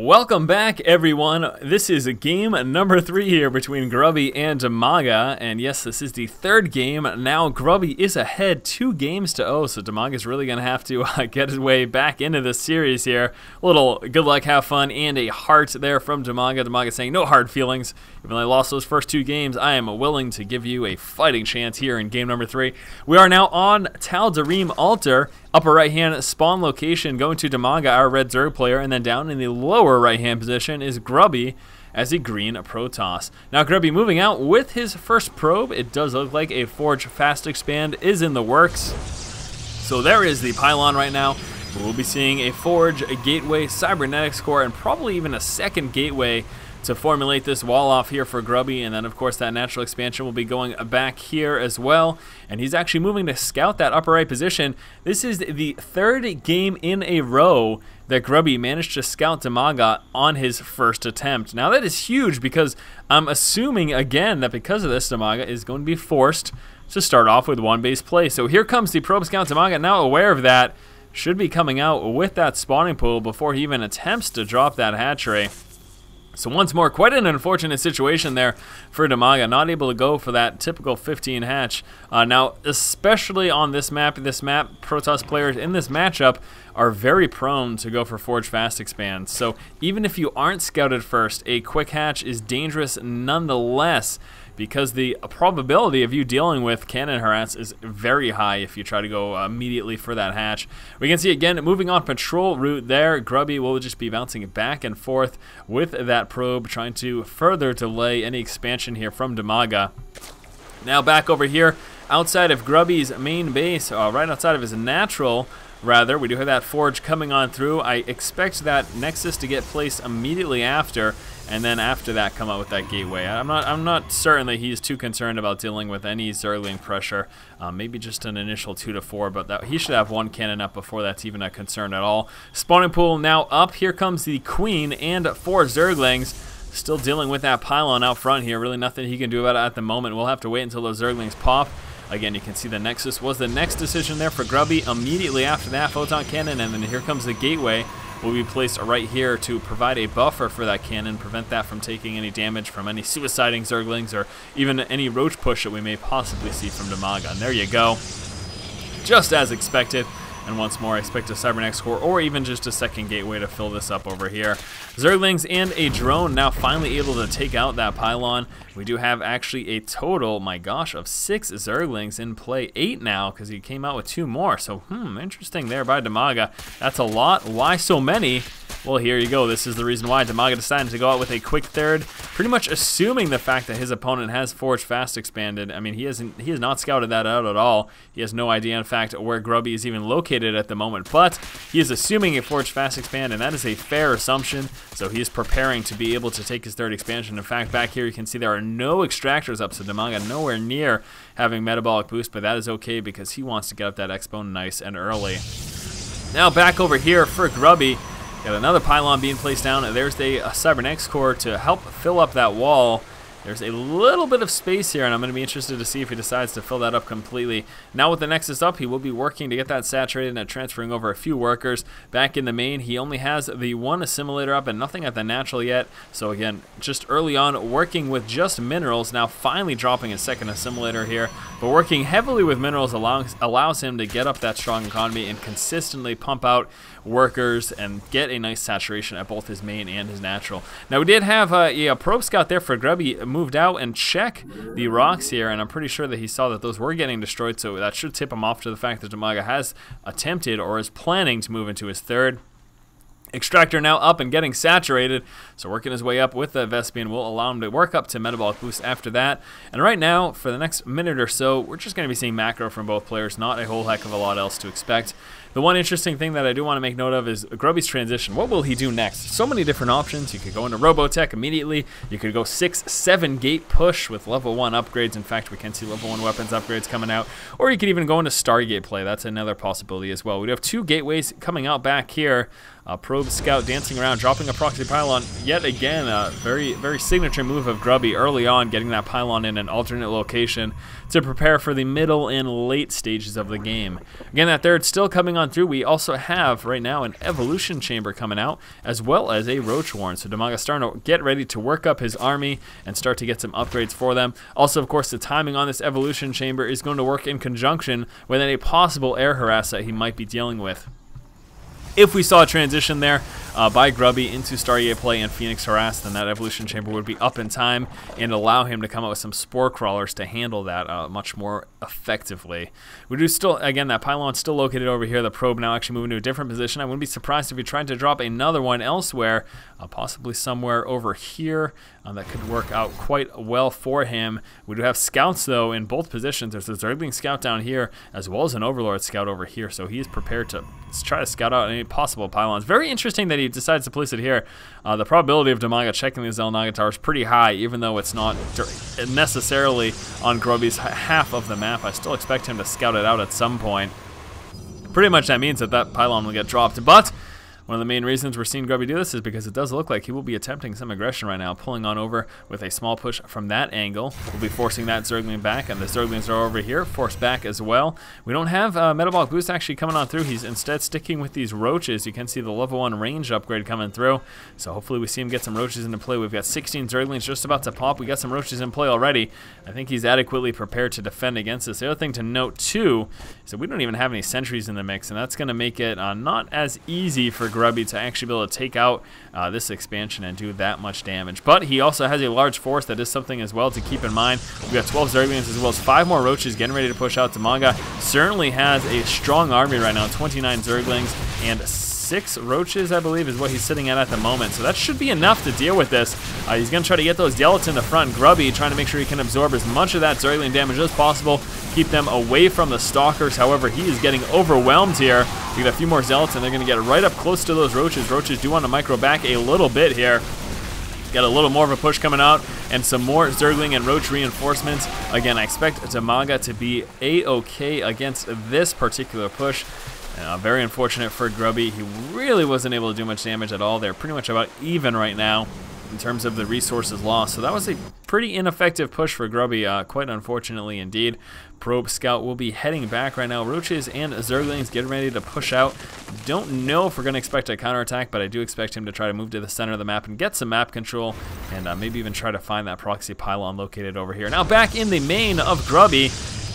Welcome back, everyone. This is game number 3 here between Grubby and DIMAGA, and yes, this is the third game. Now Grubby is ahead 2 games to 0, so DIMAGA is really going to have to get his way back into this series here. A little good luck, have fun, and a heart there from DIMAGA. DIMAGA saying no hard feelings. Even though I lost those first 2 games, I am willing to give you a fighting chance here in game number 3. We are now on Tal'Darim Altar. Upper right-hand spawn location going to DIMAGA, our red Zerg player, and then down in the lower right-hand position is Grubby as a green Protoss. Now Grubby moving out with his first probe. It does look like a Forge Fast Expand is in the works. So there is the pylon right now. We'll be seeing a Forge, a Gateway, Cybernetics Core, and probably even a second Gateway to formulate this wall off here for Grubby, and then of course that natural expansion will be going back here as well, and he's actually moving to scout that upper right position. This is the 3rd game in a row that Grubby managed to scout DIMAGA on his first attempt. Now that is huge because I'm assuming again that because of this DIMAGA is going to be forced to start off with 1 base play. So here comes the probe scout. DIMAGA, now aware of that, should be coming out with that spawning pool before he even attempts to drop that hatchery. So once more, quite an unfortunate situation there for DIMAGA, not able to go for that typical 15 hatch. Now, especially on this map, Protoss players in this matchup are very prone to go for Forge Fast Expands. So even if you aren't scouted first, a quick hatch is dangerous nonetheless, because the probability of you dealing with cannon harass is very high if you try to go immediately for that hatch. We can see again, moving on patrol route there, Grubby will just be bouncing it back and forth with that probe, trying to further delay any expansion here from DIMAGA. Now back over here, outside of Grubby's main base, right outside of his natural, rather, we do have that Forge coming on through. I expect that Nexus to get placed immediately after, and then after that come out with that Gateway. I'm not certain that he's too concerned about dealing with any Zergling pressure. Maybe just an initial 2 to 4, but he should have 1 cannon up before that's even a concern at all. Spawning pool now up. Here comes the Queen and 4 Zerglings. Still dealing with that pylon out front here. Really nothing he can do about it at the moment. We'll have to wait until those Zerglings pop. Again, you can see the Nexus was the next decision there for Grubby. Immediately after that, Photon Cannon, and then here comes the Gateway. Will be placed right here to provide a buffer for that cannon, prevent that from taking any damage from any suiciding Zerglings or even any roach push that we may possibly see from DIMAGA. And there you go. Just as expected. And once more, I expect a Cybernetics Core or even just a second Gateway to fill this up over here. Zerglings and a drone now finally able to take out that pylon. We do have actually a total, my gosh, of 6 Zerglings in play. 8 now, because he came out with 2 more. So, interesting there by DIMAGA. That's a lot. Why so many? Well, here you go. This is the reason why DIMAGA decided to go out with a quick third, pretty much assuming the fact that his opponent has Forge Fast Expanded. I mean, he has not scouted that out at all. He has no idea, in fact, where Grubby is even located at the moment, but he is assuming a Forge Fast Expand, and that is a fair assumption, so he is preparing to be able to take his 3rd expansion. In fact, back here you can see there are no extractors up, so DIMAGA nowhere near having metabolic boost, but that is okay because he wants to get up that Expo nice and early. Now back over here for Grubby. Got another pylon being placed down. There's a Cybernetics Core to help fill up that wall. There's a little bit of space here, and I'm going to be interested to see if he decides to fill that up completely. Now with the Nexus up, he will be working to get that saturated and transferring over a few workers. Back in the main, he only has the 1 assimilator up and nothing at the natural yet. So again, just early on, working with just minerals. Now finally dropping a 2nd assimilator here. But working heavily with minerals allows him to get up that strong economy and consistently pump out workers and get a nice saturation at both his main and his natural. Now we did have a probe scout there for Grubby moved out and check the rocks here, and I'm pretty sure that he saw that those were getting destroyed, so that should tip him off to the fact that DIMAGA has attempted or is planning to move into his 3rd. Extractor now up and getting saturated, so working his way up with the Vespian will allow him to work up to metabolic boost after that. And right now, for the next minute or so, we're just going to be seeing macro from both players, not a whole heck of a lot else to expect. The one interesting thing that I do want to make note of is Grubby's transition. What will he do next? So many different options. You could go into Robotech immediately. You could go 6-7 gate push with level 1 upgrades. In fact, we can see level 1 weapons upgrades coming out. Or you could even go into Stargate play. That's another possibility as well. We do have 2 gateways coming out back here. Probe Scout dancing around, dropping a proxy pylon. Yet again, a very signature move of Grubby early on, getting that pylon in an alternate location to prepare for the middle and late stages of the game. Again, that third still coming on through. We also have right now an evolution chamber coming out, as well as a roach warren. So DIMAGA starting to get ready to work up his army and start to get some upgrades for them. Also, of course, the timing on this evolution chamber is going to work in conjunction with any possible air harass that he might be dealing with. If we saw a transition there by Grubby into Stargate play and Phoenix harass, then that evolution chamber would be up in time and allow him to come up with some spore crawlers to handle that much more effectively. We do still, again, that pylon still located over here. The probe now actually moving to a different position. I wouldn't be surprised if he tried to drop another one elsewhere, possibly somewhere over here. That could work out quite well for him. We do have scouts, though, in both positions. There's a Zergling scout down here, as well as an Overlord scout over here, so he is prepared to try to scout out any possible pylons. Very interesting that he decides to place it here. The probability of DIMAGA checking the Xel'Naga Tower is pretty high, even though it's not necessarily on Grubby's half of the map. I still expect him to scout it out at some point. Pretty much that means that that pylon will get dropped, but one of the main reasons we're seeing Grubby do this is because it does look like he will be attempting some aggression right now, pulling on over with a small push from that angle. We'll be forcing that Zergling back, and the Zerglings are over here, forced back as well. We don't have Metabolic Boost actually coming on through. He's instead sticking with these roaches. You can see the level 1 range upgrade coming through, so hopefully we see him get some roaches into play. We've got 16 Zerglings just about to pop. We got some roaches in play already. I think he's adequately prepared to defend against this. The other thing to note, too, is that we don't even have any sentries in the mix, and that's going to make it not as easy for Grubby to actually be able to take out this expansion and do that much damage. But he also has a large force. That is something as well to keep in mind. We've got 12 Zerglings as well as 5 more roaches getting ready to push out. DIMAGA certainly has a strong army right now, 29 Zerglings and 6 roaches, I believe, is what he's sitting at the moment. So that should be enough to deal with this. He's going to try to get those Yellows in the front. Grubby trying to make sure he can absorb as much of that Zergling damage as possible, keep them away from the Stalkers. However, he is getting overwhelmed here. We got a few more Zealots, and they're going to get right up close to those roaches. Roaches do want to micro back a little bit here. Got a little more of a push coming out, and some more Zergling and Roach reinforcements. Again, I expect DIMAGA to be A-okay against this particular push. Very unfortunate for Grubby. He really wasn't able to do much damage at all. They're pretty much about even right now in terms of the resources lost. So that was a pretty ineffective push for Grubby, quite unfortunately indeed. Probe Scout will be heading back right now. Roaches and Zerglings getting ready to push out. Don't know if we're going to expect a counterattack, but I do expect him to try to move to the center of the map and get some map control, and maybe even try to find that proxy pylon located over here. Now back in the main of Grubby,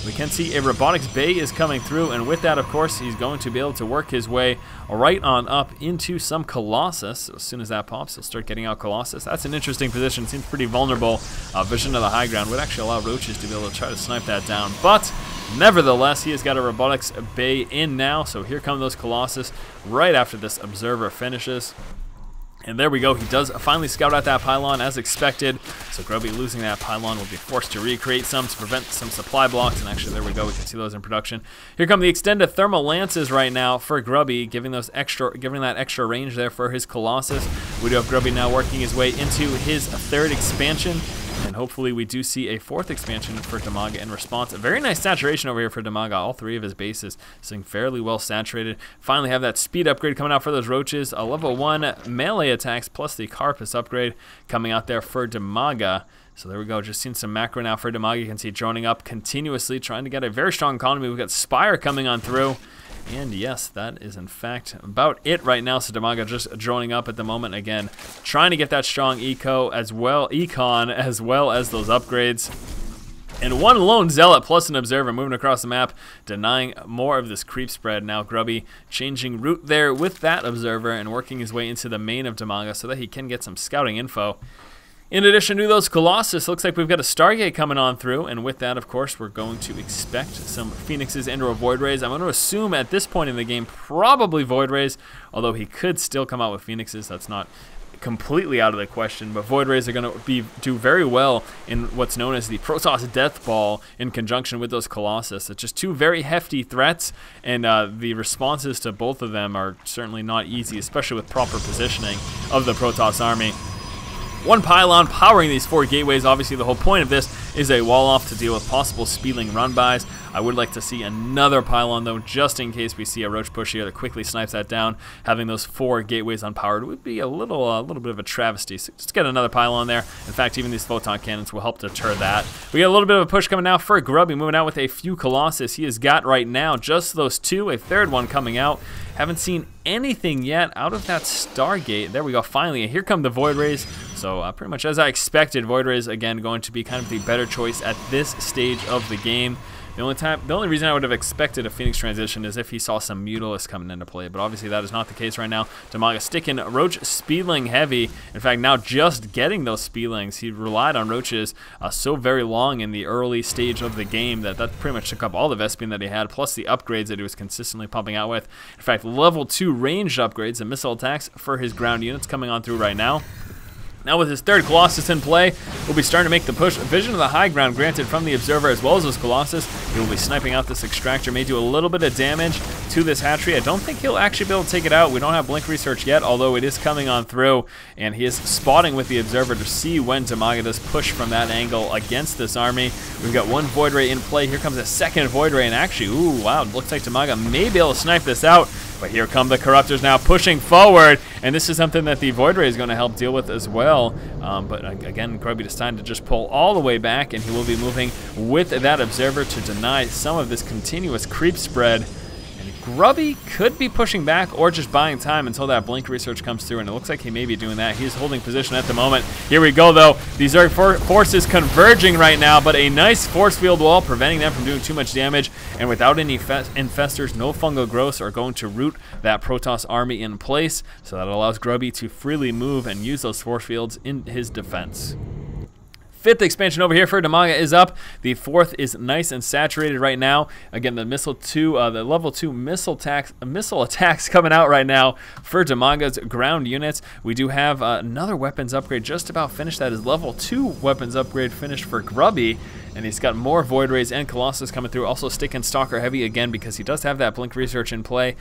we can see a robotics bay is coming through, and with that, of course, he's going to be able to work his way right on up into some Colossus. So as soon as that pops, he'll start getting out Colossus. That's an interesting position. Seems pretty vulnerable. Vision of the high ground would actually allow roaches to be able to try to snipe that down. But nevertheless, he has got a robotics bay in now. So here come those Colossus right after this observer finishes. And there we go, he does finally scout out that pylon as expected. So Grubby losing that pylon will be forced to recreate some to prevent some supply blocks. And actually, there we go, we can see those in production. Here come the extended thermal lances right now for Grubby, giving that extra range there for his Colossus. We do have Grubby now working his way into his third expansion. And hopefully we do see a fourth expansion for DIMAGA in response. A very nice saturation over here for DIMAGA. All 3 of his bases sitting fairly well saturated. Finally have that speed upgrade coming out for those roaches. A level 1 melee attacks plus the Carpus upgrade coming out there for DIMAGA. So there we go, just seeing some macro now for DIMAGA. You can see droning up continuously, trying to get a very strong economy. We've got Spire coming on through. And yes, that is in fact about it right now. So DIMAGA just droning up at the moment again, trying to get that strong econ as well as those upgrades. And one lone Zealot plus an Observer moving across the map, denying more of this creep spread. Now Grubby changing route there with that Observer and working his way into the main of DIMAGA so that he can get some scouting info. In addition to those Colossus, looks like we've got a Stargate coming on through, and with that, of course, we're going to expect some Phoenixes and/or Void Rays. I'm going to assume at this point in the game, probably Void Rays, although he could still come out with Phoenixes. That's not completely out of the question, but Void Rays are going to do very well in what's known as the Protoss Death Ball in conjunction with those Colossus. It's just 2 very hefty threats, and the responses to both of them are certainly not easy, especially with proper positioning of the Protoss army. One pylon powering these 4 gateways. Obviously, the whole point of this is a wall off to deal with possible speedling run-bys. I would like to see another pylon, though, just in case we see a roach push here that quickly snipes that down. Having those 4 gateways unpowered would be a little bit of a travesty. So just get another pylon there. In fact, even these photon cannons will help deter that. We got a little bit of a push coming out for Grubby, moving out with a few Colossus. He has got right now just those 2, a third one coming out. Haven't seen anything yet out of that Stargate. There we go, finally. And here come the Void Rays. So pretty much as I expected, Void Rays, again, going to be kind of the better choice at this stage of the game. The only reason I would have expected a Phoenix transition is if he saw some Mutalisk coming into play, but obviously that is not the case right now. DIMAGA sticking Roach Speedling heavy. In fact, now just getting those Speedlings, he relied on Roaches so very long in the early stage of the game that pretty much took up all the Vespene that he had, plus the upgrades that he was consistently pumping out with. In fact, level 2 ranged upgrades and missile attacks for his ground units coming on through right now. Now with his 3rd Colossus in play, we'll be starting to make the push. Vision of the high ground granted from the Observer as well as those Colossus. He will be sniping out this Extractor, may do a little bit of damage to this hatchery. I don't think he'll actually be able to take it out. We don't have Blink Research yet, although it is coming on through, and he is spotting with the Observer to see when DIMAGA does push from that angle against this army. We've got 1 Void Ray in play. Here comes a 2nd Void Ray, and actually, ooh, wow, it looks like DIMAGA may be able to snipe this out. But here come the Corruptors now pushing forward, and this is something that the Void Ray is going to help deal with as well. But again, Grubby decided to just pull all the way back, and he will be moving with that Observer to deny some of this continuous creep spread. And Grubby could be pushing back or just buying time until that Blink Research comes through, and it looks like he may be doing that. He's holding position at the moment. Here we go, though. These are forces converging right now, but a nice force field wall preventing them from doing too much damage. And without any infestors, no fungal growths are going to root that Protoss army in place, so that allows Grubby to freely move and use those force fields in his defense. 5th expansion over here for DIMAGA is up. The 4th is nice and saturated right now. Again, the the level 2 missile attacks coming out right now for DIMAGA's ground units. We do have another weapons upgrade just about finished. That is level 2 weapons upgrade finished for Grubby. And he's got more Void Rays and Colossus coming through. Also sticking Stalker heavy again because he does have that Blink Research in play.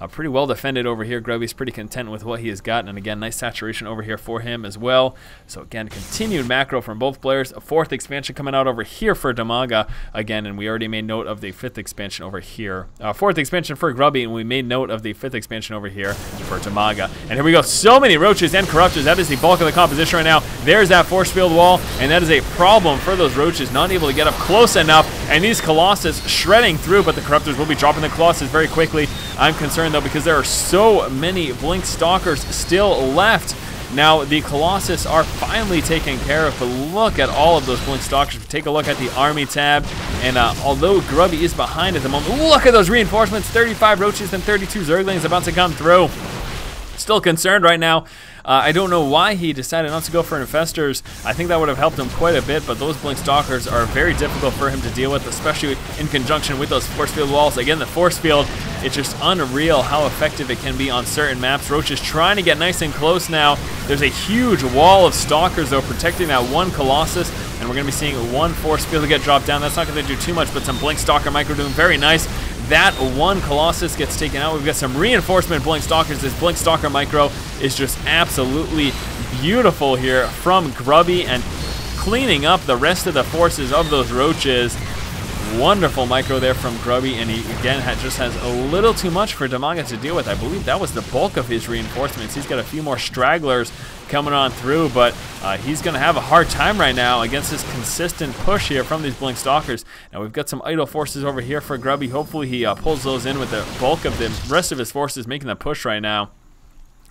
Pretty well defended over here. Grubby's pretty content with what he has gotten. And again, nice saturation over here for him as well. So again, continued macro from both players. A 4th expansion coming out over here for DIMAGA again. And we already made note of the 5th expansion over here. 4th expansion for Grubby. And we made note of the 5th expansion over here for DIMAGA. And here we go. So many Roaches and Corruptors. That is the bulk of the composition right now. There's that force field wall. And that is a problem for those Roaches. Not able to get up close enough, and these Colossus shredding through, but the Corruptors will be dropping the Colossus very quickly. I'm concerned though because there are so many Blink Stalkers still left. Now the Colossus are finally taken care of, but look at all of those Blink Stalkers. Take a look at the army tab, and although Grubby is behind at the moment, look at those reinforcements. 35 Roaches and 32 Zerglings about to come through. Still concerned right now. I don't know why he decided not to go for Infestors. I think that would have helped him quite a bit, but those Blink Stalkers are very difficult for him to deal with, especially in conjunction with those force field walls. Again, the force field, it's just unreal how effective it can be on certain maps. Roach is trying to get nice and close now. There's a huge wall of Stalkers, though, protecting that 1 Colossus, and we're going to be seeing 1 force field get dropped down. That's not going to do too much, but some Blink Stalker micro doing very nice. That 1 Colossus gets taken out. We've got some reinforcement Blink Stalkers. This Blink Stalker micro is just absolutely beautiful here from Grubby, and cleaning up the rest of the forces of those Roaches. Wonderful micro there from Grubby, and he again just has a little too much for DIMAGA to deal with. I believe that was the bulk of his reinforcements. He's got a few more stragglers coming on through, but he's going to have a hard time right now against this consistent push here from these Blink Stalkers. Now we've got some idle forces over here for Grubby. Hopefully he pulls those in with the bulk of the rest of his forces making the push right now.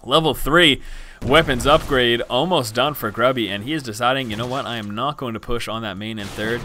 Level 3 weapons upgrade almost done for Grubby, and he is deciding, you know what, I am not going to push on that main and 3rd.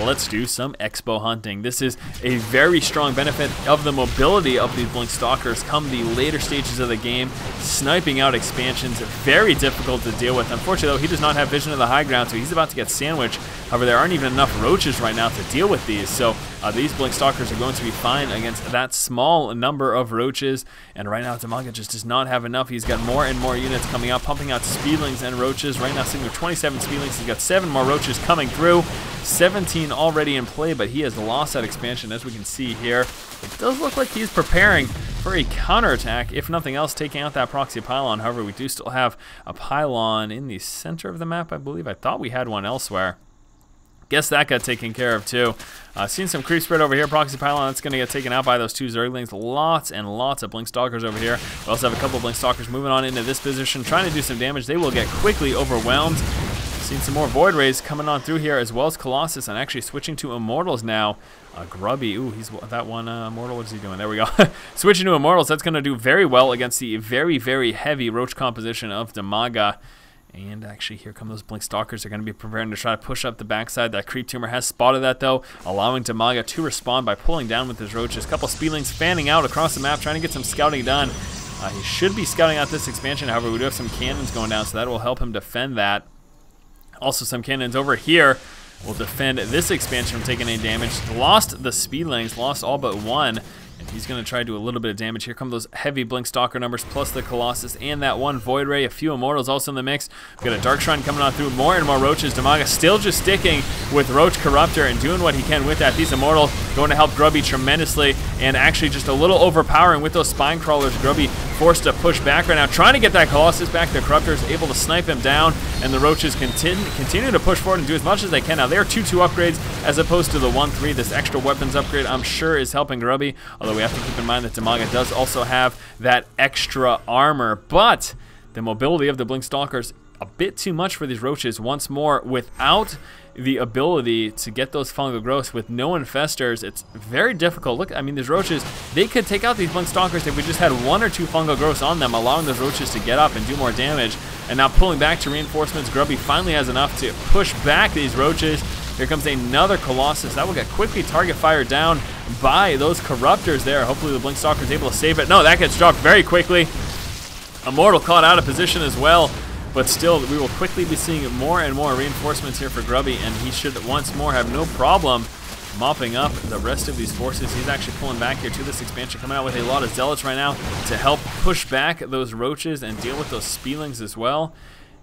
Let's do some expo hunting. This is a very strong benefit of the mobility of these Blink Stalkers come the later stages of the game. Sniping out expansions, very difficult to deal with. Unfortunately, though, he does not have vision of the high ground, so he's about to get sandwiched. However, there aren't even enough Roaches right now to deal with these, so these Blink Stalkers are going to be fine against that small number of Roaches, and right now DIMAGA just does not have enough. He's got more and more units coming out, pumping out Speedlings and Roaches. Right now sitting with 27 Speedlings. He's got 7 more Roaches coming through. 17 already in play, but he has lost that expansion, as we can see here. It does look like he's preparing for for a counterattack, if nothing else, taking out that proxy pylon. However, we do still have a pylon in the center of the map, I believe. I thought we had one elsewhere. Guess that got taken care of too. Seeing some creep spread over here. Proxy pylon, that's going to get taken out by those two Zerglings. Lots and lots of Blink Stalkers over here. We also have a couple of Blink Stalkers moving on into this position, trying to do some damage. They will get quickly overwhelmed. Seeing some more Void Rays coming on through here, as well as Colossus, and actually switching to Immortals now. Grubby, ooh, he's that one Immortal. What is he doing? There we go. Switching to Immortals, that's going to do very well against the very, very heavy Roach composition of DIMAGA. And actually, here come those Blink Stalkers. They're going to be preparing to try to push up the backside. That Creep Tumor has spotted that, though, allowing DIMAGA to respond by pulling down with his Roaches. A couple Speedlings fanning out across the map, trying to get some scouting done. He should be scouting out this expansion. However, we do have some cannons going down, so that will help him defend that. Also, some cannons over here will defend this expansion from taking any damage. Lost the Speedlings, lost all but one. And he's going to try to do a little bit of damage. Here come those heavy Blink Stalker numbers, plus the Colossus and that one Void Ray. A few Immortals also in the mix. We've got a Dark Shrine coming on through. More and more Roaches. DIMAGA still just sticking with Roach Corruptor and doing what he can with that. These Immortals going to help Grubby tremendously, and actually just a little overpowering with those Spine Crawlers. Grubby forced to push back right now, trying to get that Colossus back. The Corruptor is able to snipe him down, and the Roaches continue to push forward and do as much as they can. Now, they're 2-2 upgrades as opposed to the 1-3. This extra weapons upgrade, I'm sure, is helping Grubby, although we have to keep in mind that DIMAGA does also have that extra armor. But the mobility of the Blink Stalkers, a bit too much for these Roaches. Once more, without the ability to get those fungal growths with no infestors, it's very difficult. Look, I mean, these Roaches, they could take out these Blink Stalkers if we just had 1 or 2 fungal growths on them, allowing those Roaches to get up and do more damage. And now pulling back to reinforcements, Grubby finally has enough to push back these Roaches. Here comes another Colossus. That will get quickly target fired down by those Corruptors there. Hopefully the Blink Stalker is able to save it. No, that gets dropped very quickly. Immortal caught out of position as well. But still, we will quickly be seeing more and more reinforcements here for Grubby, and he should once more have no problem mopping up the rest of these forces. He's actually pulling back here to this expansion, coming out with a lot of Zealots right now to help push back those Roaches and deal with those Speedlings as well.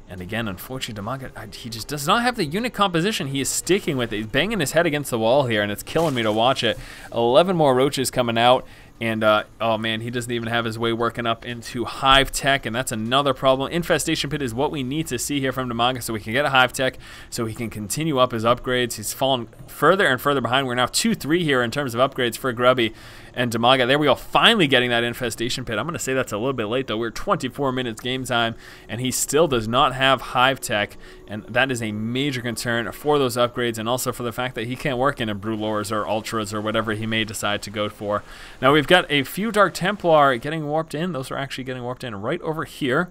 And again, unfortunately, DIMAGA, he just does not have the unit composition he is sticking with. He's banging his head against the wall here, and it's killing me to watch it. 11 more Roaches coming out. And, oh man, he doesn't even have his way working up into Hive Tech, and that's another problem. Infestation Pit is what we need to see here from DIMAGA so we can get a Hive Tech, so he can continue up his upgrades. He's fallen further and further behind. We're now 2-3 here in terms of upgrades for Grubby and DIMAGA. There we go, finally getting that Infestation Pit. I'm going to say that's a little bit late, though. We're 24 minutes game time, and he still does not have Hive Tech, and that is a major concern for those upgrades, and also for the fact that he can't work in a Brewlors or Ultras or whatever he may decide to go for. Now, we've got a few Dark Templar getting warped in. Those are actually getting warped in right over here.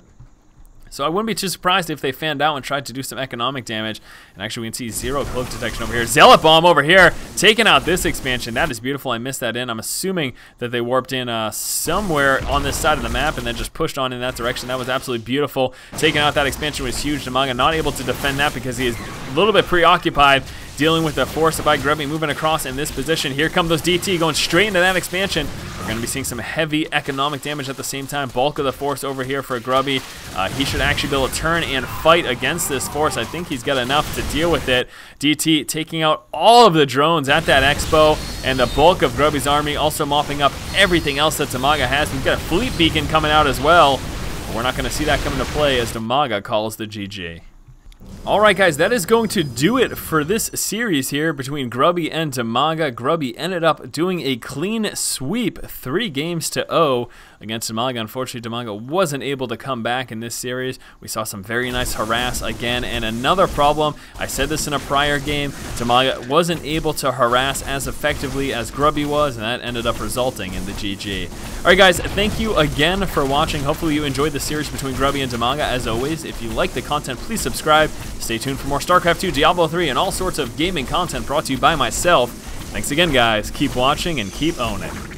So I wouldn't be too surprised if they fanned out and tried to do some economic damage. And actually, we can see 0 cloak detection over here. Zealot Bomb over here, taking out this expansion. That is beautiful. I missed that in. I'm assuming that they warped in somewhere on this side of the map and then just pushed on in that direction. That was absolutely beautiful. Taking out that expansion was huge. DIMAGA not able to defend that because he is a little bit preoccupied dealing with the force by Grubby moving across in this position. Here come those DT going straight into that expansion. We're going to be seeing some heavy economic damage at the same time. Bulk of the force over here for Grubby. He should actually be able to turn and fight against this force. I think he's got enough to deal with it. DT taking out all of the drones at that expo, and the bulk of Grubby's army also mopping up everything else that DIMAGA has. We've got a fleet beacon coming out as well. But we're not going to see that come into play as DIMAGA calls the GG. Alright guys, that is going to do it for this series here between Grubby and DIMAGA. Grubby ended up doing a clean sweep, 3-0 against DIMAGA. Unfortunately, DIMAGA wasn't able to come back in this series. We saw some very nice harass again, and another problem, I said this in a prior game, DIMAGA wasn't able to harass as effectively as Grubby was, and that ended up resulting in the GG. Alright guys, thank you again for watching. Hopefully you enjoyed the series between Grubby and DIMAGA. As always, if you like the content, please subscribe. Stay tuned for more StarCraft 2, Diablo 3, and all sorts of gaming content brought to you by myself. Thanks again, guys. Keep watching and keep owning.